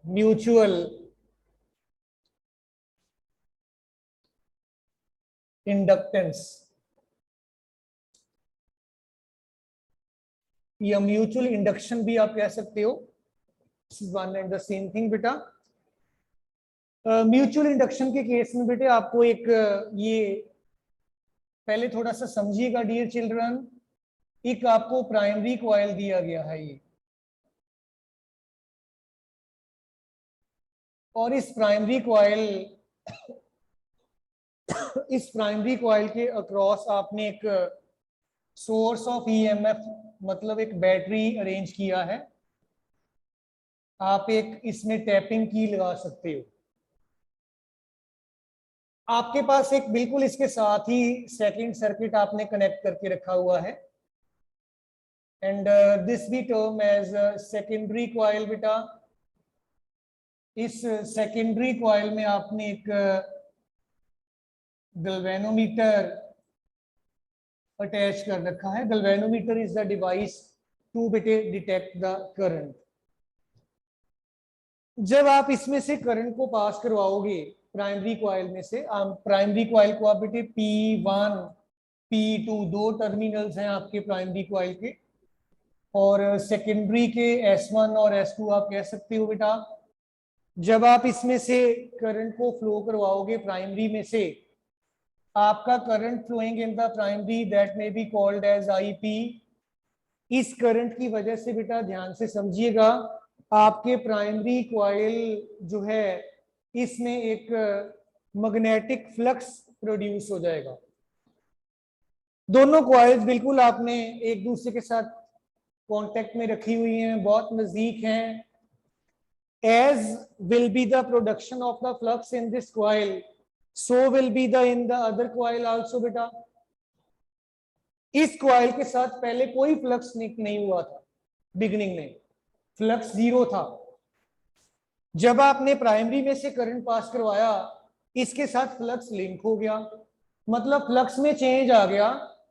Mutual inductance या mutual induction भी आप कह सकते हो, one and the same thing बेटा। म्यूचुअल इंडक्शन के केस में बेटे आपको एक ये पहले थोड़ा सा समझिएगा डियर चिल्ड्रन, एक आपको प्राइमरी कॉइल दिया गया है ये, और इस प्राइमरी कॉइल के अक्रॉस आपने एक सोर्स ऑफ ईएमएफ मतलब एक बैटरी अरेंज किया है। आप एक इसमें टैपिंग की लगा सकते हो। आपके पास एक बिल्कुल इसके साथ ही सेकंड सर्किट आपने कनेक्ट करके रखा हुआ है, and this be term as secondary coil बेटा। इस सेकेंडरी कॉइल में आपने एक गैल्वेनोमीटर अटैच कर रखा है। Galvanometer is the device to बेटे डिटेक्ट द करंट। जब आप इसमें से करंट को पास करवाओगे प्राइमरी कॉइल में से, प्राइमरी कॉइल को आप बेटे P1 P2 दो टर्मिनल्स हैं आपके प्राइमरी कॉइल के, और सेकेंडरी के S1 और S2 आप कह सकते हो बेटा। जब आप इसमें से करंट को फ्लो करवाओगे प्राइमरी में से, आपका current flowing in the primary that may be called as IP। इस करंट की वजह से बेटा ध्यान से समझिएगा, आपके प्राइमरी कॉइल जो है इसमें एक मैग्नेटिक फ्लक्स प्रोड्यूस हो जाएगा। दोनों कॉइल्स बिल्कुल आपने एक दूसरे के साथ कांटेक्ट में रखी हुई हैं, बहुत नजदीक हैं। As will be the production of the flux in this coil, so will be the in the other coil also बेटा। इस कॉइल के साथ पहले कोई फ्लक्स नहीं हुआ था, बिगिनिंग में फ्लक्स जीरो था। जब आपने प्राइमरी में से करंट पास करवाया, इसके साथ फ्लक्स लिंक हो गया, मतलब फ्लक्स में चेंज आ गया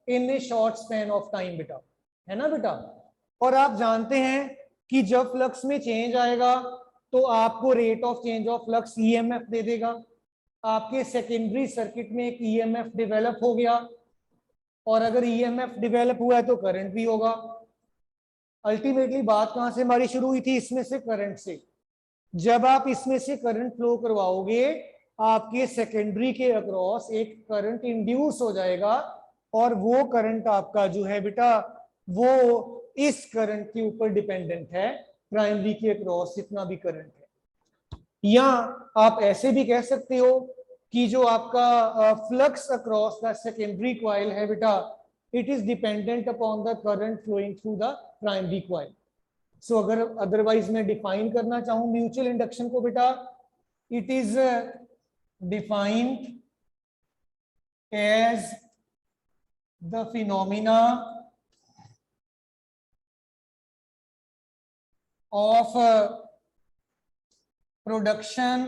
in a short span of time बेटा, है ना बेटा। और आप जानते हैं कि जब फ्लक्स में चेंज आएगा तो आपको rate of change of flux EMF दे देगा। आपके सेकेंडरी सर्किट में एक ईएमएफ डेवलप हो गया, और अगर ईएमएफ डेवलप हुआ है तो करंट भी होगा। अल्टीमेटली बात कहां से हमारी शुरू हुई थी? इसमें से करंट से। जब आप इसमें से करंट फ्लो करवाओगे, आपके सेकेंडरी के अक्रॉस एक करंट इंड्यूस हो जाएगा, और वो करंट आपका जो है बेटा वो इस करंट के ऊपर डिपेंडेंट है, प्राइमरी के अक्रॉस जितना भी करंट है। या आप ऐसे भी कह सकते हो कि जो आपका flux across the secondary coil है बेटा, it is dependent upon the current flowing through the primary coil. So अगर अदरवाइज मैं डिफाइन करना चाहूं म्यूचुअल इंडक्शन को बेटा, it is defined as the phenomena of production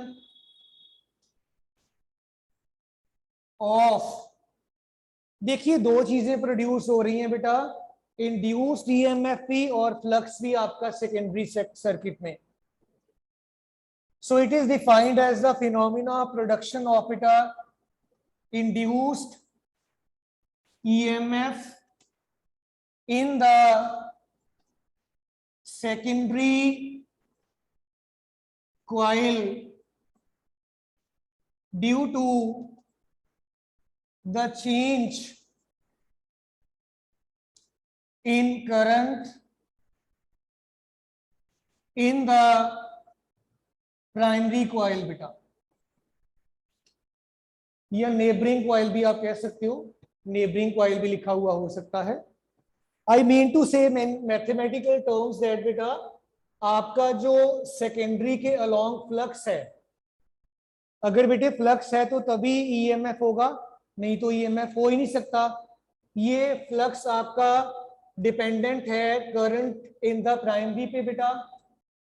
of, देखिए दो चीजें प्रोड्यूस हो रही हैं बेटा, इंड्यूस्ड ईएमएफ भी और फ्लक्स भी आपका सेकेंडरी सर्किट में। So it is defined as the phenomena production of बेटा induced EMF in the secondary coil due to the change in current in the primary coil बेटा, या नेबरिंग कॉइल भी आप कह सकते हो, नेबरिंग कॉइल भी लिखा हुआ हो सकता है। आई मीन टू से मैथमेटिकल टर्म्स दैट बेटा आपका जो सेकेंडरी के अलोंग फ्लक्स है, अगर बेटे फ्लक्स है तो तभी ईएमएफ होगा, नहीं तो ईएमएफ हो ही नहीं सकता। ये फ्लक्स आपका डिपेंडेंट है करंट इन द प्राइमरी पे बेटा,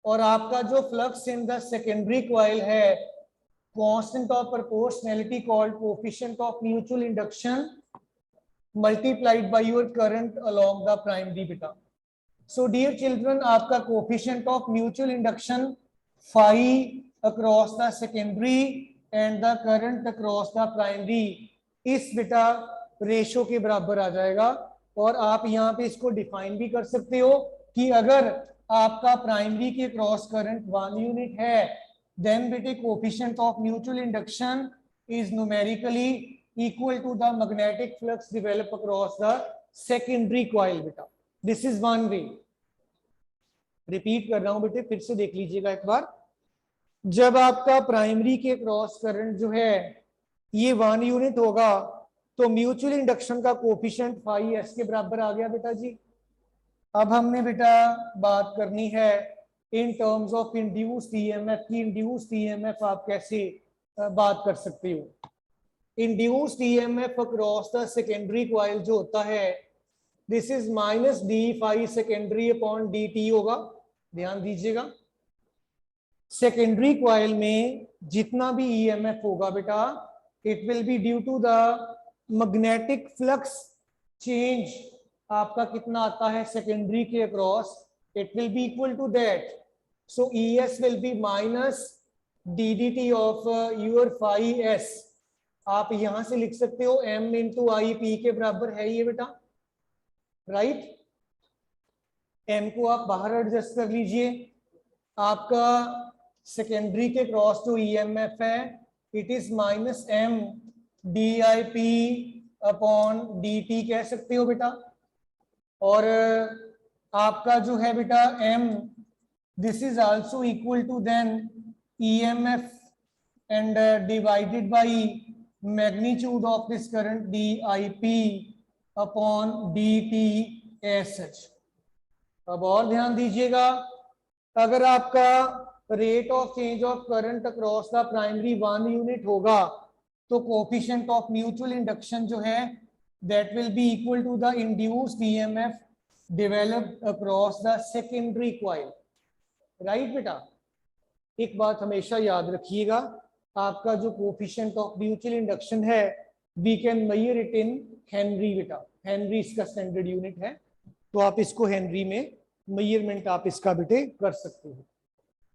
और आपका जो flux in the secondary coil है constant of proportionality called coefficient of mutual induction multiplied by your current along the primary beta. So dear children, आपका coefficient of mutual induction phi across the secondary and the current across the primary इस बेटा ratio के बराबर आ जाएगा। और आप यहाँ पे इसको डिफाइन भी कर सकते हो कि अगर आपका प्राइमरी के क्रॉस करंट 1 यूनिट है देन बेटे coefficient of mutual induction is numerically equal to the magnetic flux develop across the secondary coil बेटा। This is one way. Repeat कर रहा हूं बेटे, फिर से देख लीजिएगा एक बार। जब आपका प्राइमरी के क्रॉस करंट जो है ये 1 यूनिट होगा तो म्यूचुअल इंडक्शन का कोफिशिएंट फाई एस के बराबर आ गया बेटा जी। अब हमने बेटा बात करनी है in terms of induced EMF की। इंड्यूस्ड ईएमएफ आप कैसे बात कर सकते हो? Induced EMF across the secondary coil जो होता है this is minus d phi secondary upon d t होगा। ध्यान दीजिएगा, सेकेंडरी कॉइल में जितना भी ईएमएफ होगा बेटा it will be due to the magnetic flux change. आपका कितना आता है सेकेंडरी के across, it will be equal to that. So ES will be minus ddt of your phi S. आप यहां से लिख सकते हो एम इंटू आई पी के बराबर है ये बेटा, राइट। एम को आप बाहर एडजस्ट कर लीजिए। आपका सेकेंडरी के क्रॉस जो ईएमएफ है it is minus m d i p upon d t कह सकते हो बेटा। और आपका जो है बेटा m this is also equal to then EMF and divided by magnitude of this current d i p upon d t as such. अब और ध्यान दीजिएगा, अगर आपका rate of change of current across the primary 1 unit होगा तो coefficient of mutual induction जो है that will be equal to the induced EMF developed across the secondary coil, right बेटा। एक बात हमेशा याद रखिएगा, आपका जो कोफिशिएंट ऑफ म्यूचुअल इंडक्शन है we can measure it in henry बेटा। हेनरी इसका स्टैंडर्ड यूनिट है तो आप इसको हेनरी में मेजरमेंट आप इसका बेटे कर सकते हो।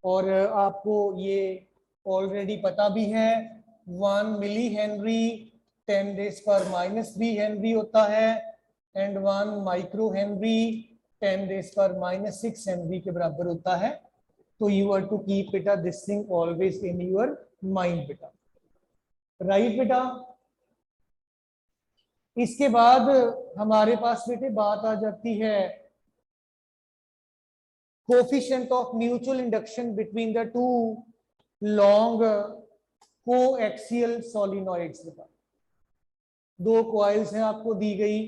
और आपको ये ऑलरेडी पता भी है 1 मिली हेनरी 10⁻³ हेनरी होता है एंड 1 माइक्रो हेनरी 10⁻⁻6 हेनरी के बराबर होता है। तो यू आर टू कीप बेटा this thing always in your mind बेटा, राइट बेटा। इसके बाद हमारे पास बेटे बात आ जाती है coefficient of mutual induction between the two long coaxial solenoids बेटा। दो कॉइल्स हैं आपको दी गई,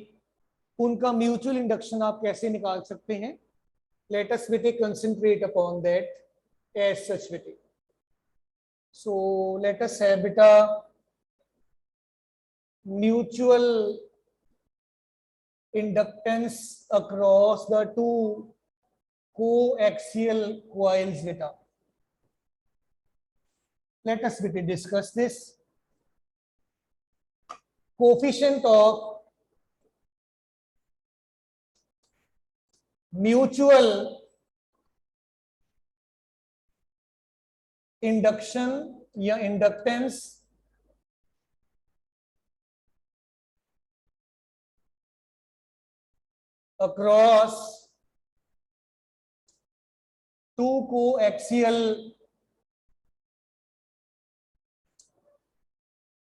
उनका म्यूचुअल इंडक्शन आप कैसे निकाल सकते हैं? लेट अस बेटे concentrate upon that as such बेटे। सो लेट अस है बेटा mutual inductance across the two coaxial coils data. Let us discuss this. Coefficient of mutual induction या inductance across two coaxial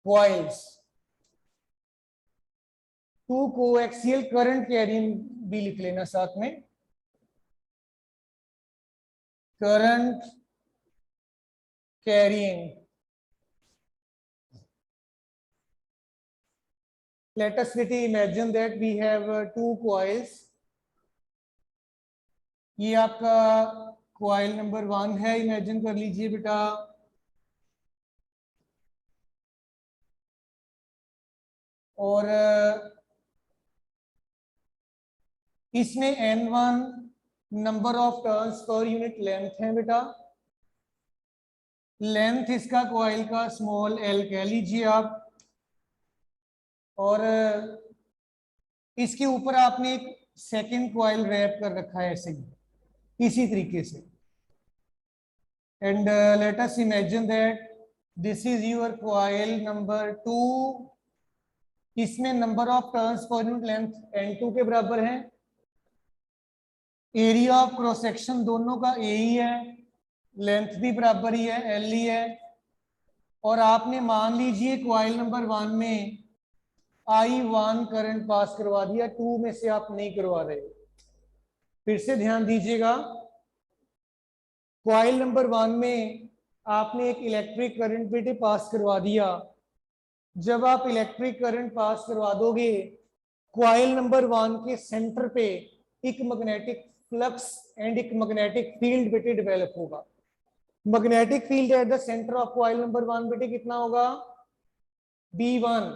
coils, two coaxial current carrying भी लिख लेना साथ में, current carrying. let us imagine that we have two coils। ये आपका coil number 1 है, imagine कर लीजिए बेटा। और इसमें N1 number of turns per unit length है बेटा। लेंथ इसका कॉइल का स्मॉल l कह लीजिए आप। और इसके ऊपर आपने एक सेकंड कॉइल रैप कर रखा है ऐसे ही, इसी तरीके से and let us imagine that this is your coil number 2. इसमें number of turns per unit length n2 के बराबर है, एरिया ऑफ क्रॉस सेक्शन दोनों का a ही है, लेंथ भी बराबर ही है, l ही है, और आपने मान लीजिए कॉइल नंबर 1 में I1 करंट पास करवा दिया, 2 में से आप नहीं करवा रहे। फिर से ध्यान दीजिएगा, कॉइल नंबर 1 में आपने एक इलेक्ट्रिक करंट बेटे पास करवा दिया। जब आप इलेक्ट्रिक करंट पास करवा दोगे, कॉइल नंबर 1 के सेंटर पे एक मैग्नेटिक फ्लक्स एंड एक मैग्नेटिक फील्ड बेटे डेवलप होगा। Magnetic field at the centre of coil number 1 बेटे कितना होगा? B1।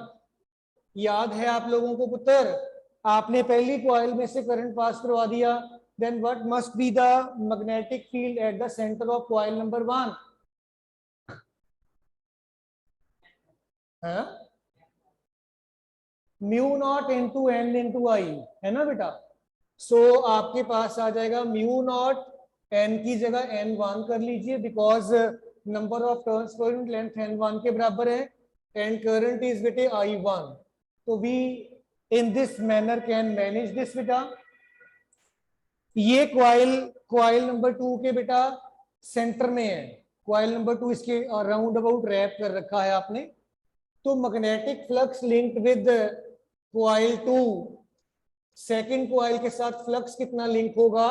याद है आप लोगों को पुत्र, आपने पहली कॉइल में से करंट पास करवा दिया, then what must be the magnetic field at the center of coil number 1? Mu naught into n into i, है ना बेटा। सो आपके पास आ जाएगा म्यू नॉट, एन की जगह n1 कर लीजिए, because number of turns per unit length n1 के बराबर है, एंड करंट इज बेटे I1। तो we in this manner can manage this बेटा। ये कॉइल नंबर 2 के बेटा सेंटर में है, कॉइल नंबर 2 इसके राउंड अबाउट रैप कर रखा है आपने। तो magnetic flux linked with coil 2, second coil के साथ फ्लक्स कितना लिंक होगा?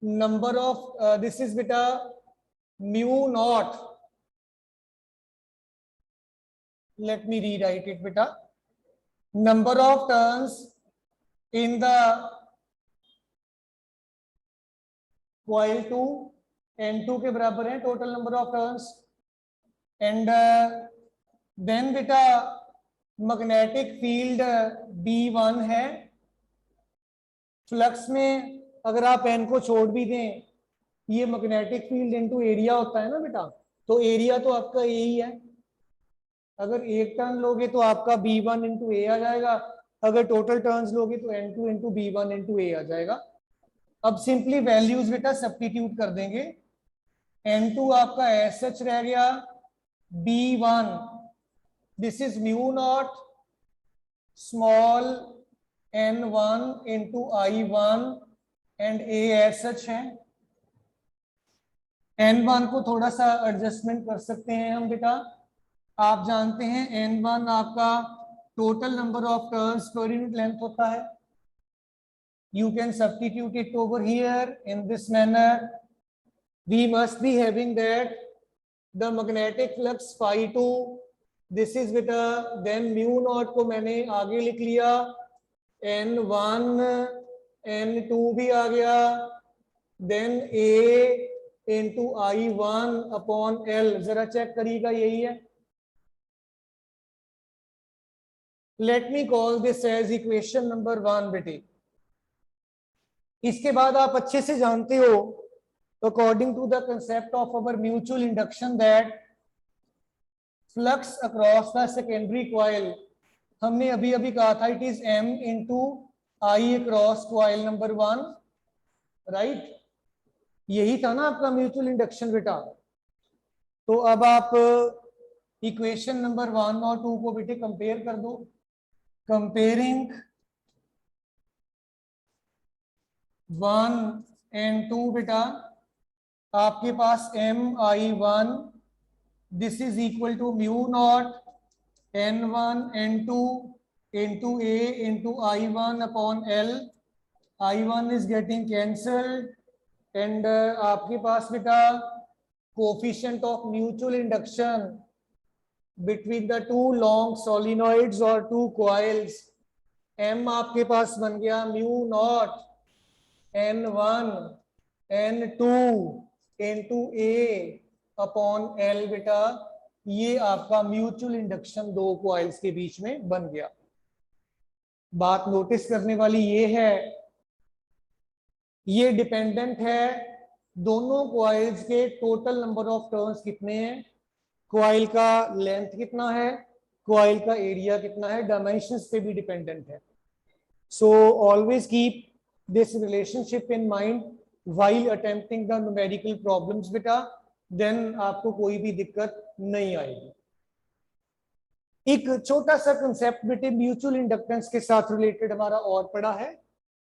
नंबर ऑफ दिस इज बेटा mu naught, let me rewrite it बेटा, number of turns in the coil 2 n2 के बराबर है total number of turns, and then बेटा मैग्नेटिक फील्ड B1 है। फ्लक्स में अगर आप n को छोड़ भी दें, ये मैग्नेटिक फील्ड इनटू एरिया होता है ना बेटा, तो एरिया तो आपका A ही है। अगर एक टर्न लोगे तो आपका B1 इंटू A आ जाएगा, अगर टोटल टर्न्स लोगे तो n2 into B1 into A आ जाएगा। अब सिंपली वैल्यूज बेटा सब्स्टिट्यूट कर देंगे, n2 आपका एज सच रह गया, B1 this is mu not small n1 into I1 and A as such है। n1 को थोड़ा सा एडजस्टमेंट कर सकते हैं हम बेटा, आप जानते हैं n1 आपका total number of turns per unit length होता है। You can substitute it over here in this manner. We must be having that the magnetic flux phi2, this is beta, then mu naught को मैंने आगे लिख लिया, n1 n2 भी आ गया, then A into I1 upon L, जरा check करिएगा यही है। Let me call this as equation number 1 बेटे। इसके बाद आप अच्छे से जानते हो, according to the concept of our mutual induction, that flux across the secondary coil, हमने अभी अभी कहा था it is M into I across coil number 1, right. यही था ना आपका म्यूचुअल इंडक्शन बेटा। तो अब आप इक्वेशन नंबर 1 और 2 को बेटे कंपेयर कर दो। कंपेयरिंग 1 and 2 बेटा, आपके पास MI1 this is equal to mu not N1 N2 into A into I1 upon L, I1 is getting cancelled, and आपके पास बेटा coefficient of mutual induction between the two long solenoids और two coils, M आपके पास बन गया mu not N1 N2 into A upon L बेटा। ये आपका म्यूचुअल इंडक्शन दो कॉइल्स के बीच में बन गया। बात नोटिस करने वाली ये है, ये डिपेंडेंट है दोनों कॉइल्स के टोटल नंबर ऑफ टर्न्स कितने हैं, कॉइल का लेंथ कितना है, कॉइल का एरिया कितना है, डायमेंशंस पे भी डिपेंडेंट है। So always keep this relationship in mind while attempting the numerical problems बेटा, then आपको कोई भी दिक्कत नहीं आएगी। एक छोटा सा कंसेप्ट बेटे म्यूचुअल इंडक्टेंस के साथ रिलेटेड हमारा और पड़ा है,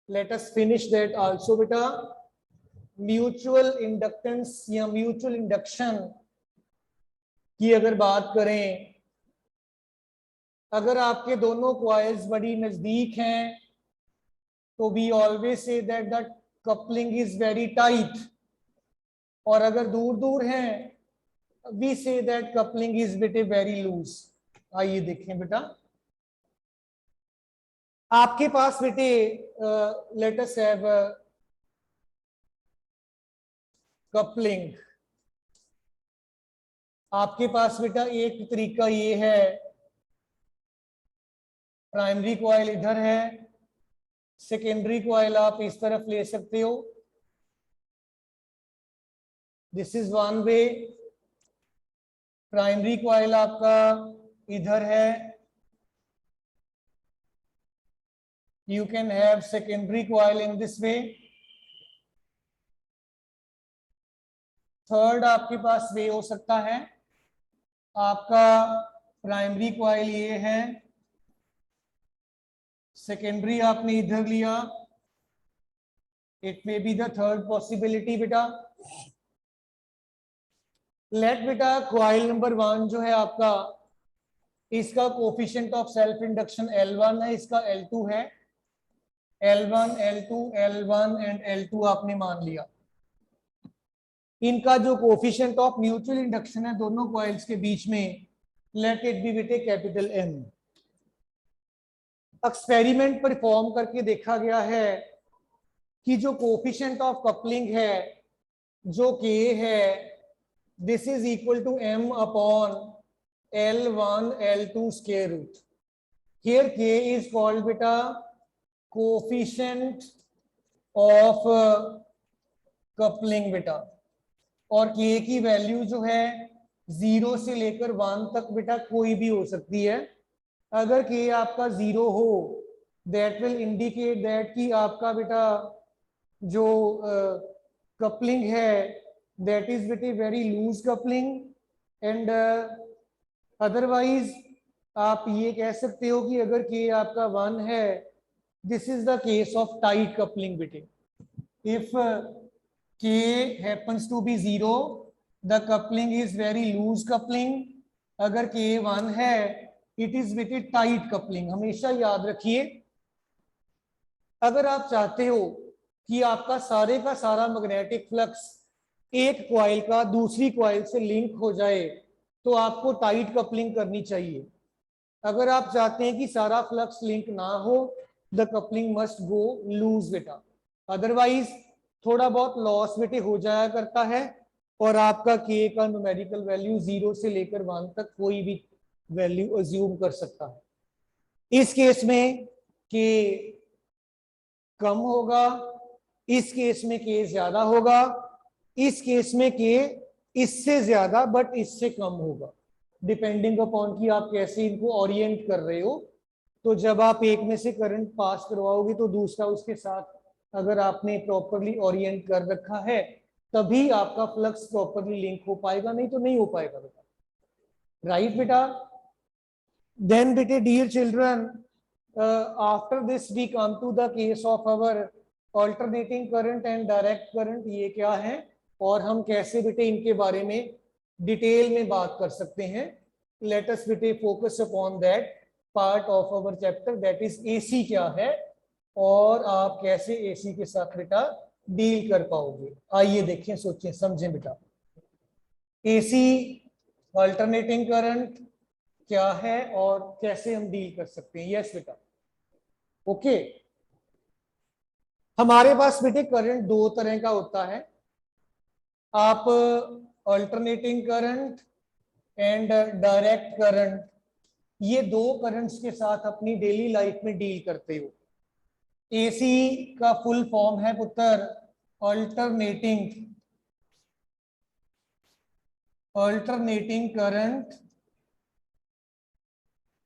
let us finish that also बेटा। म्यूचुअल इंडक्टेंस या म्यूचुअल इंडक्शन की अगर बात करें, अगर आपके दोनों कॉइल्स बड़ी नजदीक हैं तो we always say that the coupling is very tight, और अगर दूर दूर हैं we say that coupling is बेटे वेरी लूज। आइए देखें बेटा, आपके पास बेटे लेट अस हैव कपलिंग। आपके पास बेटा एक तरीका ये है, प्राइमरी कॉइल इधर है, सेकेंडरी कॉइल आप इस तरफ ले सकते हो, this is one way. Primary coil आपका इधर है, you can have secondary coil in this way। Third आपके पास वे हो सकता है, आपका प्राइमरी कॉइल ये है, सेकेंडरी आपने इधर लिया, it may be the third possibility बेटा। लेट बेटा कॉइल नंबर 1 जो है आपका, इसका coefficient of self induction L1 है, इसका L2 है, L1 L2 L1 and L2 आपने मान लिया। इनका जो कोफिशिएंट ऑफ म्यूचुअल इंडक्शन है दोनों कॉइल्स के बीच में, लेट इट बी बेटे कैपिटल M। एक्सपेरिमेंट परफॉर्म करके देखा गया है कि जो कोफिशिएंट ऑफ कपलिंग है जो K है, this is equal to M upon L1 L2 square root. Here K is called बेटा कोफिशिएंट ऑफ कपलिंग बेटा, और K की वैल्यू जो है 0 से लेकर 1 तक बेटा कोई भी हो सकती है। अगर K आपका 0 हो दैट विल इंडिकेट दैट कि आपका बेटा जो कपलिंग है दैट इज बेटे very loose coupling, and otherwise आप ये कह सकते हो कि अगर K आपका 1 है, this is the case of tight coupling बेटे। If K happens to be 0, the coupling is very loose coupling। अगर K 1 है, it is with a tight coupling। हमेशा याद रखिए, अगर आप चाहते हो कि आपका सारे का सारा मैग्नेटिक फ्लक्स एक कॉइल का दूसरी कॉइल से लिंक हो जाए तो आपको टाइट कपलिंग करनी चाहिए। अगर आप चाहते हैं कि सारा फ्लक्स लिंक ना हो, the coupling must go loose बेटा, अदरवाइज थोड़ा बहुत लॉस बेटे हो जाया करता है, और आपका K का न्यूमेरिकल वैल्यू 0 से लेकर 1 तक कोई भी वैल्यू अज्यूम कर सकता है। इस केस में K कम होगा, इस केस में K ज्यादा होगा, इस केस में K इससे ज्यादा बट इससे कम होगा, डिपेंडिंग अपॉन कि आप कैसे इनको ओरिएंट कर रहे हो। तो जब आप एक में से करंट पास करवाओगे तो दूसरा उसके साथ अगर आपने प्रॉपरली ओरिएंट कर रखा है तभी आपका फ्लक्स प्रॉपरली लिंक हो पाएगा, नहीं तो नहीं हो पाएगा बेटा, राइट बेटा। देन बेटे dear children, after this we come to the case of our alternating current and direct current. ये क्या है और हम कैसे बेटे इनके बारे में डिटेल में बात कर सकते हैं। लेट अस बेटे focus upon that part of our chapter, that is AC क्या है और आप कैसे AC के साथ बेटा डील कर पाओगे। आइए देखें, सोचें, समझें बेटा। AC अल्टरनेटिंग करंट क्या है और कैसे हम डील कर सकते हैं। यस बेटा, ओके। हमारे पास बेटे करंट दो तरह का होता है, आप alternating current and direct current, ये दो करंट्स के साथ अपनी डेली लाइफ में डील करते हो। AC का फुल फॉर्म है पुत्र अल्टरनेटिंग करंट।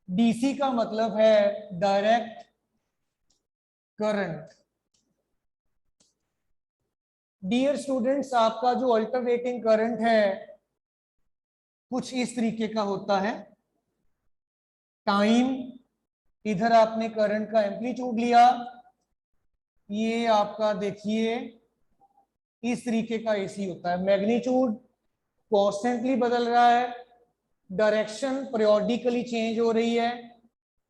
DC का मतलब है डायरेक्ट करंट। डियर स्टूडेंट्स, आपका जो अल्टरनेटिंग करंट है कुछ इस तरीके का होता है। टाइम, इधर आपने करंट का एम्पलीट्यूड लिया, ये आपका देखिए इस तरीके का एसी होता है। मैग्नीट्यूड कॉन्स्टेंटली बदल रहा है, डायरेक्शन periodically चेंज हो रही है,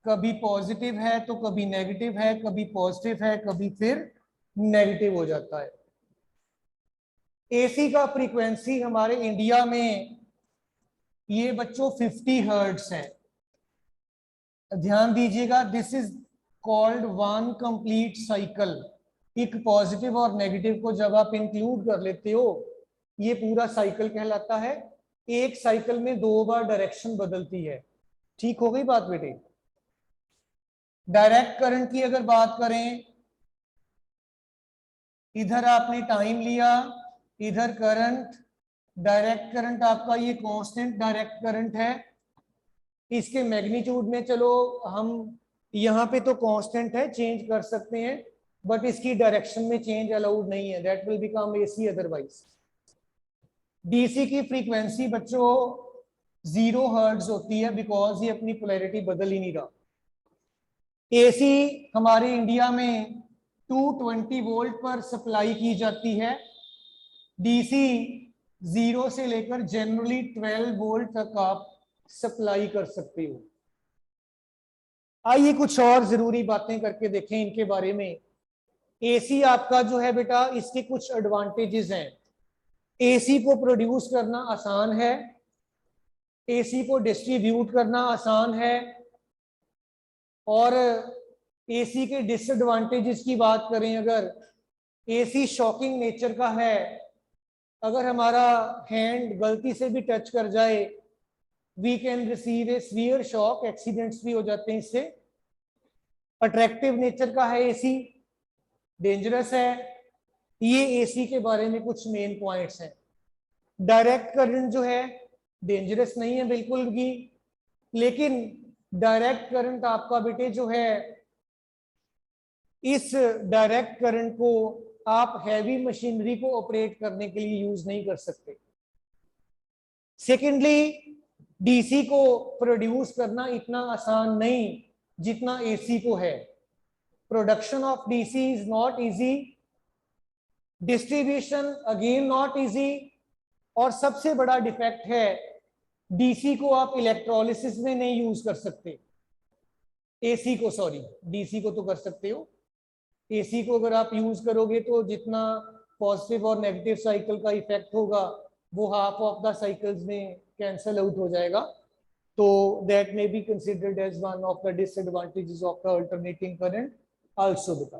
कभी पॉजिटिव है तो कभी नेगेटिव है, कभी पॉजिटिव है कभी फिर नेगेटिव हो जाता है। एसी का फ्रीक्वेंसी हमारे इंडिया में ये बच्चों 50 हर्ट्ज है। ध्यान दीजिएगा, this is called one complete cycle. एक पॉजिटिव और नेगेटिव को जब आप इंक्लूड कर लेते हो, ये पूरा साइकिल कहलाता है। एक साइकिल में 2 बार डायरेक्शन बदलती है। ठीक हो गई बात बेटे? डायरेक्ट करंट की अगर बात करें, इधर आपने टाइम लिया, इधर करंट, डायरेक्ट करंट आपका ये कांस्टेंट डायरेक्ट करंट है। इसके मैग्नीट्यूड में चलो हम यहाँ पे तो कांस्टेंट है, चेंज कर सकते हैं, बट इसकी डायरेक्शन में चेंज अलाउड नहीं है, that will become AC otherwise. DC की फ्रीक्वेंसी बच्चों 0 हर्ट्ज होती है, बिकॉज ये अपनी पोलैरिटी बदल ही नहीं रहा। एसी हमारे इंडिया में 220 वोल्ट पर सप्लाई की जाती है। डीसी 0 से लेकर जनरली 12 वोल्ट तक आप सप्लाई कर सकते हो। आइए कुछ और जरूरी बातें करके देखें इनके बारे में। एसी आपका जो है बेटा, इसके कुछ एडवांटेजेस हैं। एसी को प्रोड्यूस करना आसान है, एसी को डिस्ट्रीब्यूट करना आसान है, और एसी के डिसएडवांटेजेस की बात करें अगर, एसी शॉकिंग नेचर का है। अगर हमारा हैंड गलती से भी टच कर जाए, we can receive a severe shock, accidents भी हो जाते हैं इससे। अट्रैक्टिव नेचर का है एसी, डेंजरस है। ये एसी के बारे में कुछ मेन पॉइंट्स हैं। डायरेक्ट करंट जो है डेंजरस नहीं है बिल्कुल भी, लेकिन डायरेक्ट करंट आपका बेटे जो है, इस डायरेक्ट करंट को आप हैवी मशीनरी को ऑपरेट करने के लिए यूज नहीं कर सकते। सेकेंडली, डीसी को प्रोड्यूस करना इतना आसान नहीं जितना एसी को है। Production of DC is not easy, distribution again not easy, और सबसे बड़ा डिफेक्ट है डीसी को आप इलेक्ट्रोलिसिस में नहीं यूज कर सकते। एसी को, सॉरी, डीसी को तो कर सकते हो, एसी को अगर आप यूज करोगे तो जितना पॉजिटिव और नेगेटिव साइकिल का इफेक्ट होगा वो हाफ ऑफ द साइकिल्स में कैंसल आउट हो जाएगा। तो that may be considered as one of the disadvantages of the alternating current also बेटा।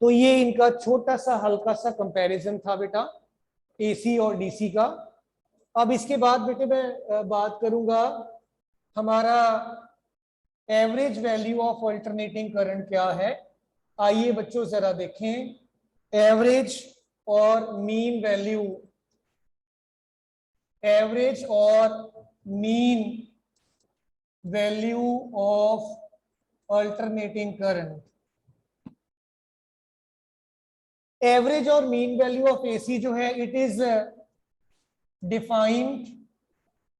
तो ये इनका छोटा सा हल्का सा कंपैरिजन था बेटा, एसी और डीसी का। अब इसके बाद बेटे मैं बात करूंगा हमारा average value of alternating current क्या है। आइए बच्चों जरा देखें, एवरेज और मीन वैल्यू, एवरेज और mean value of alternating current. Average और मीन वैल्यू ऑफ एसी जो है, it is defined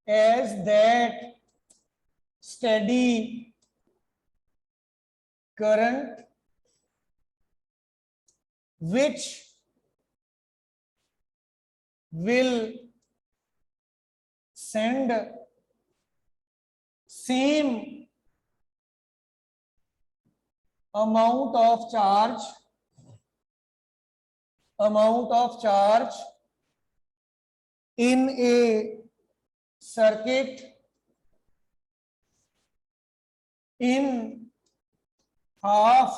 as that steady current which will send same amount of charge in a circuit in half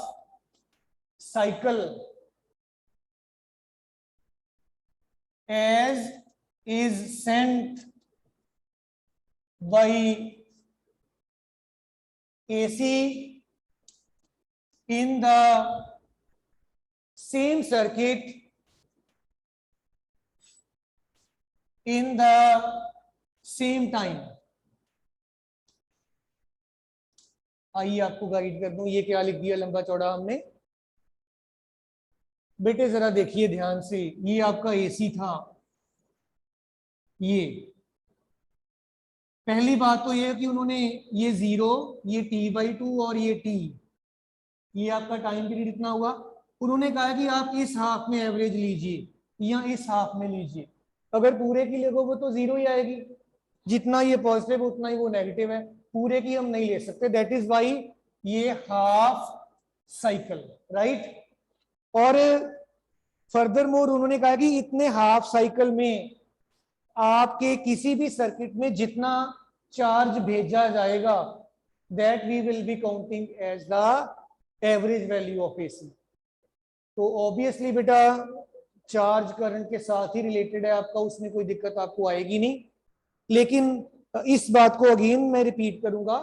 cycle as is sent by AC in the same circuit in the same time। आइए आपको guide कर दूं, ये क्या लिख दिया लंबा चौड़ा हमने। बेटे जरा देखिए ध्यान से, ये आपका एसी था, ये पहली बात तो ये है कि उन्होंने ये 0, ये t/2 और ये t, ये आपका टाइम पीरियड इतना हुआ। उन्होंने कहा कि आप इस हाफ में एवरेज लीजिए या इस हाफ में लीजिए। अगर पूरे की लगोगे तो 0 ही आएगी, जितना ये पॉजिटिव उतना ही वो नेगेटिव है, पूरे की हम नहीं ले सकते। दैट इज वाई ये हाफ साइकिल, राइट। और फर्दर मोर उन्होंने कहा कि इतने हाफ साइकिल में आपके किसी भी सर्किट में जितना चार्ज भेजा जाएगा that we will be counting as the average value of AC. तो ऑब्वियसली बेटा चार्ज करंट के साथ ही रिलेटेड है आपका, उसमें कोई दिक्कत आपको आएगी नहीं। लेकिन इस बात को अगेन मैं रिपीट करूंगा,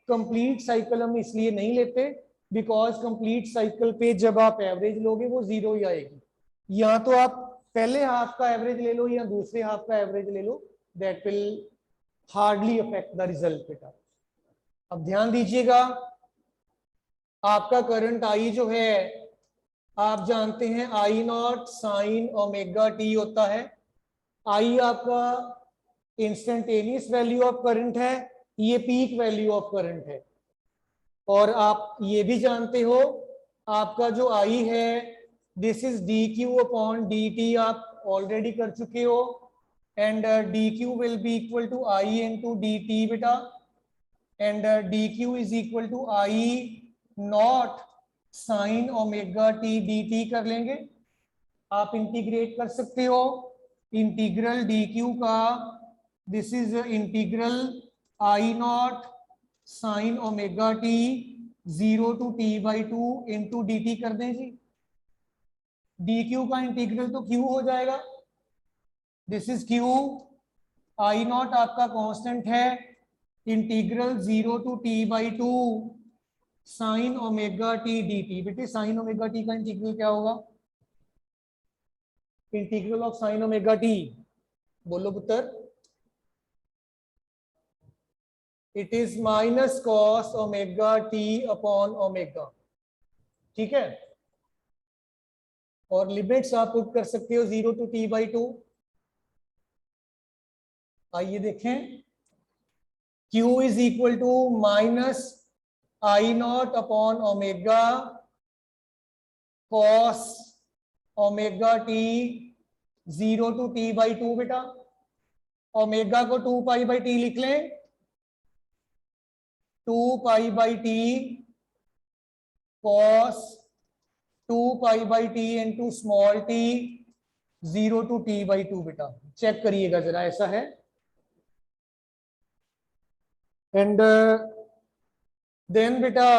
कंप्लीट साइकिल हम इसलिए नहीं लेते बिकॉज कंप्लीट साइकिल पे जब आप एवरेज लोगे वो 0 ही आएगी। या तो आप पहले हाफ का एवरेज ले लो या दूसरे हाफ का एवरेज ले लो, that will hardly affect the result बेटा। अब ध्यान दीजिएगा, आपका करंट आई जो है आप जानते हैं I0 साइन ओमेगा टी होता है। आई आपका इंस्टेंटेनियस वैल्यू ऑफ करंट है, ये पीक वैल्यू ऑफ करंट है। और आप ये भी जानते हो आपका जो आई है this is d q upon d t, आप ऑलरेडी कर चुके हो। And d q will be equal to i into d t बेटा, and d q is equal to i naught sine omega t d t कर लेंगे। आप integrate कर सकते हो, इंटीग्रल डी क्यू का this is integral i naught sine omega t 0 to t/2 into d t कर दें जी। डी क्यू का इंटीग्रल तो क्यू हो जाएगा, this is Q, I not आपका कांस्टेंट है, integral 0 to t/2 sign omega t d T. बेटे साइन ओमेगा टी का इंटीग्रल क्या होगा? Integral of sine omega T, बोलो पुत्र। It is minus cos omega T upon omega, ठीक है। और लिमिट्स आप पुट कर सकते हो 0 to t/2। आइए देखें, Q is equal to minus I naught upon omega cos omega t 0 to t/2 बेटा। ओमेगा को 2π/t लिख लें, 2π/t cos 2π/t into small t 0 to t/2 बेटा। चेक करिएगा जरा, ऐसा है। एंड देन बेटा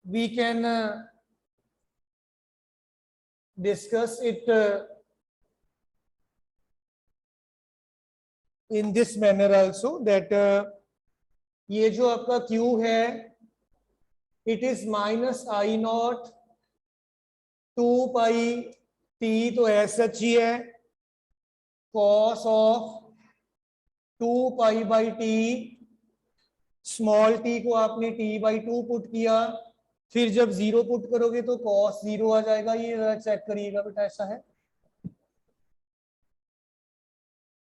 we can discuss it in this manner also that ये जो आपका Q है it is minus I not 2π/t, तो ऐसा ही है cos of 2π/t, small t को आपने t/2 पुट किया, फिर जब 0 पुट करोगे तो cos 0 आ जाएगा। ये जरा चेक करिएगा बेटा, ऐसा है,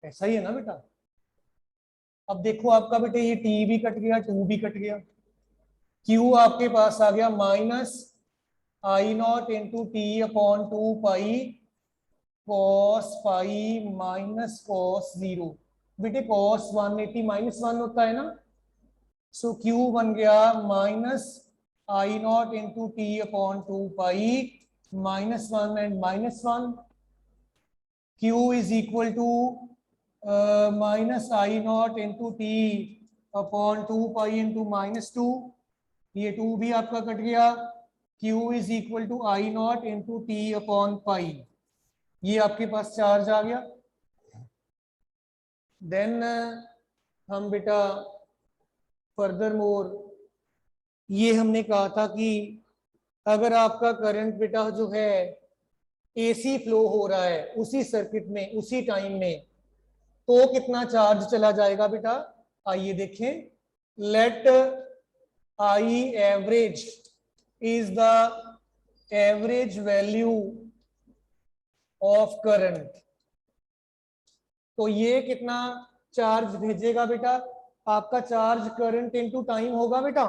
ऐसा ही है ना बेटा। अब देखो आपका बेटे ये t भी कट गया, 2 भी कट गया, Q आपके पास आ गया माइनस आई naught into t upon 2π cos pi minus cos 0। बेटे cos 180 -1 होता है ना, सो Q बन गया minus I naught into t upon 2π -1 and -1। Q is equal to minus I naught into t upon 2π into -2, ये 2 भी आपका कट गया। Q is equal to i naught into t upon pi, ये आपके पास चार्ज आ गया। Then हम बेटा further more ये हमने कहा था कि अगर आपका करंट बेटा जो है एसी फ्लो हो रहा है उसी सर्किट में उसी टाइम में, तो कितना चार्ज चला जाएगा बेटा? आइए देखें, let I average is the average value of current, तो ये कितना चार्ज भेजेगा बेटा? आपका चार्ज करंट इनटू टाइम होगा बेटा,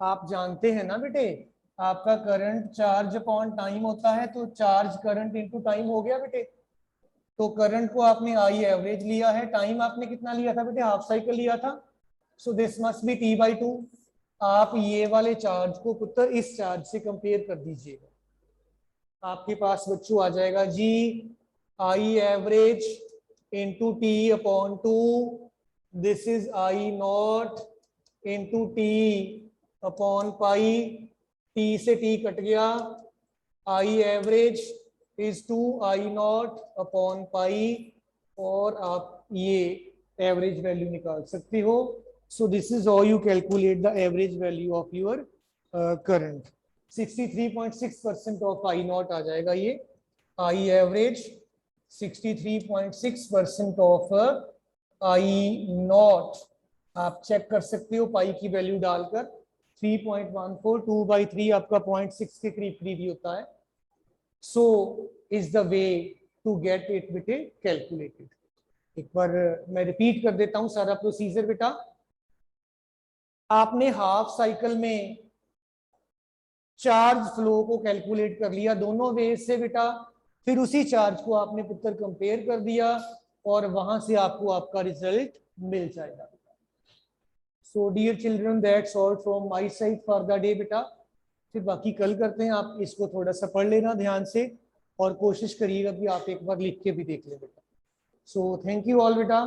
आप जानते हैं ना बेटे, आपका करंट चार्ज अपॉन टाइम होता है, तो चार्ज करंट इनटू टाइम हो गया बेटे। तो करंट को आपने आई एवरेज लिया है, टाइम आपने कितना लिया था बेटे? हाफ साइकिल लिया था, so this must be T/2। आप ये वाले चार्ज को पुत्र इस चार्ज से कंपेयर कर दीजिएगा, आपके पास बच्चों आ जाएगा जी i average into t upon two, this is i naught into t upon pi, t से टी कट गया, i average is two i naught upon pi, और आप ये एवरेज वैल्यू निकाल सकते हो। So this is how you calculate the average value of your current. 63.6% of i naught आ जाएगा ये, i average 63.6% of i naught. आप चेक कर सकते हो पाई की वैल्यू डालकर, 3.14, 2/3 आपका 0.6 के करीब करीब ही होता है। So is the way to get it बेटे कैलकुलेटेड। एक बार मैं रिपीट कर देता हूं सारा प्रोसीजर बेटा। आपने हाफ साइकिल में चार्ज फ्लो को कैलकुलेट कर लिया दोनों वे से बेटा, फिर उसी चार्ज को आपने पुत्र कंपेयर कर दिया और वहां से आपको आपका रिजल्ट मिल जाएगा। So dear children, that's all from my side for the day बेटा। फिर बाकी कल करते हैं, आप इसको थोड़ा सा पढ़ लेना ध्यान से और कोशिश करिएगा कि आप एक बार लिख के भी देख लें बेटा। सो थैंक यू ऑल बेटा।